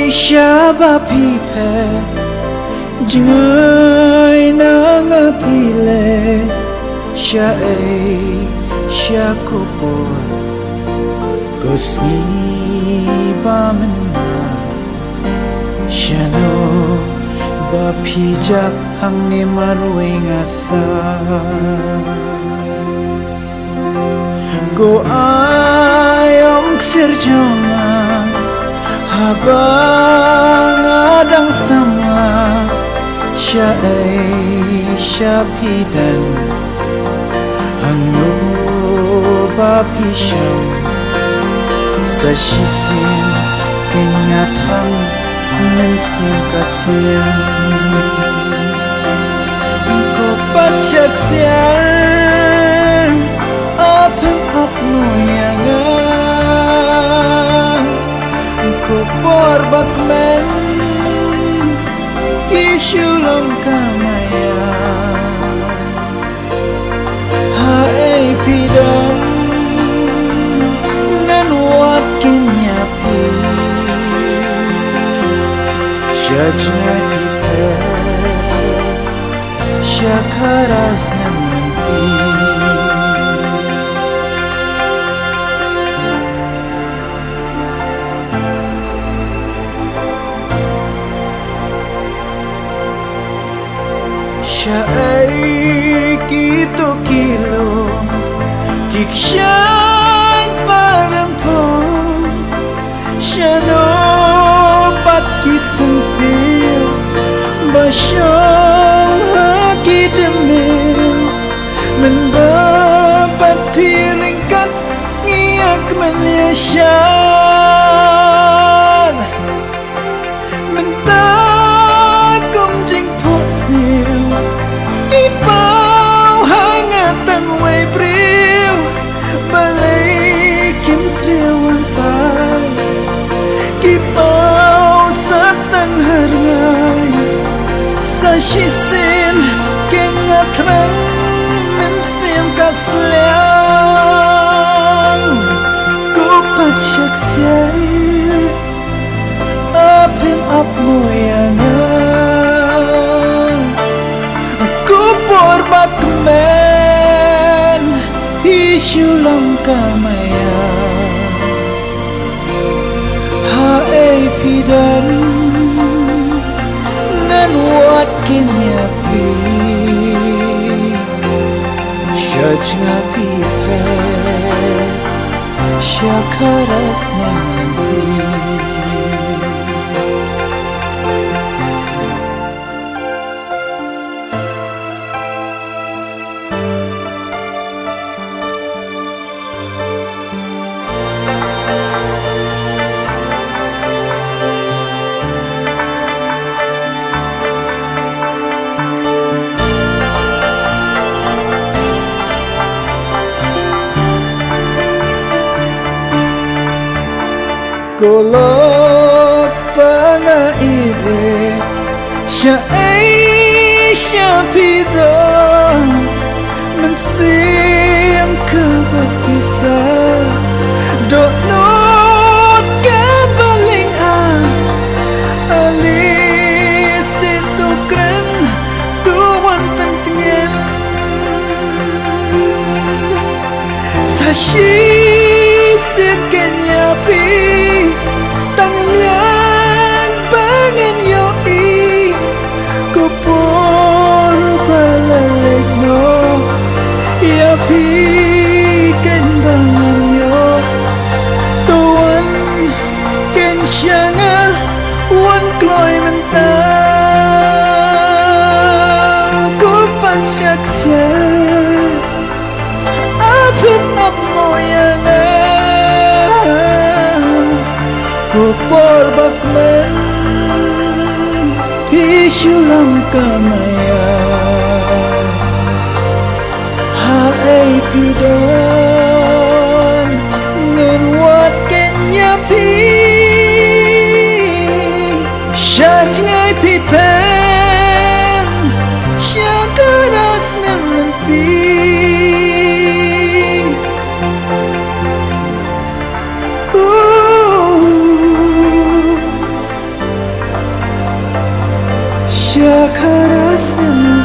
Sha ba pi pe Jngai na nga pi le Sha ko po Ko si ba man na Sha no ba pi jap hang ni marwe nga sa Ko ayong sirjong habang adang samla siya pidan ang lupa pisang sa sisin kenyataan ng singkasyan ko patsaksyan apang apnoyangan Kupor bakmen Kisulam kamaya Hae pidan Nganwat kenyapi Syajnati pe Syakaras nanti Siya ay kilo Kiksyan parang po Siya no pat kisentil Basyong hakidemil Mendapat piringkat Ngiyak menyesyan Mentagom jeng posnil Ipau hangatan way priw Balay kim triwan pay Kipau sa tangharngay Sa sisin kengatrang Mensim kaslyang Kupat syaksay Apim apmoyangan Kupor bakmen Isulang kamaya Hae pidan Nanwat kinyapi Syajngapi pe Syakaras nanti Kolot pangaibig Siya ay siya pidang Mansiyang kabag-isa Donot kabalingan Alisin tukran Tuwan pentingin Sa sisit kenyapi Tanglian bangan yoi Kupor balaleg no Yapi ken bangan yo Tuan ken syanga Wan kloy mentang Kupan syaksya Apim apmoyangan Kupor bakmen Pishulam kamaya Hal ay pidon Ngun wat kenya pi Shaj ngay pi pen Shakaras naman pi Shakaras naman